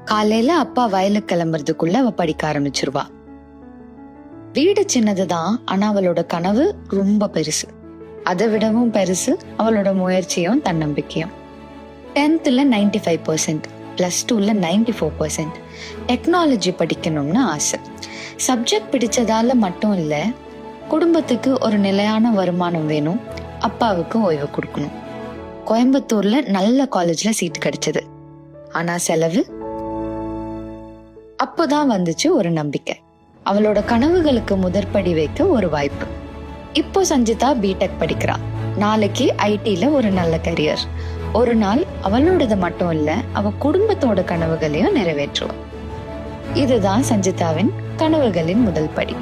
காலையில அப்பா வயலுக்கு கிளம்புறதுக்குள்ள அவ படிக்க ஆரம்பிச்சிருவா. வீடு சின்னதுதான், ஆனா அவளோட கனவு ரொம்ப பெருசு. அதை விடவும் பெருசு அவளோட முயற்சியும் தன்னம்பிக்கையும். 10th 95%, +2 94%. டெக்னாலஜி படிக்கணும்னு ஆசை. சப்ஜெக்ட் பிடிச்சதால மட்டும் இல்ல, குடும்பத்துக்கு ஒரு நிலையான வருமானம் வேணும், அப்பாவுக்கு ஓய்வு கொடுக்கணும். கோயம்புத்தூர்ல நல்ல காலேஜ்ல சீட் கிடைச்சது. ஆனா செலவு. அப்போதான் வந்துச்சு ஒரு நம்பிக்கை. அவளோட கனவுகளுக்கு முதற்படி வைக்க ஒரு வாய்ப்பு. இப்போ சஞ்சிதா பிடெக் படிக்கிறா. நாளைக்கு ஐடில ஒரு நல்ல கரியர். ஒரு நாள் அவளோடது மட்டும் இல்ல, அவ குடும்பத்தோட கனவுகளையும் நிறைவேற்றுவா. இதுதான் சஞ்சிதாவின் கனவுகளின் முதல் படி.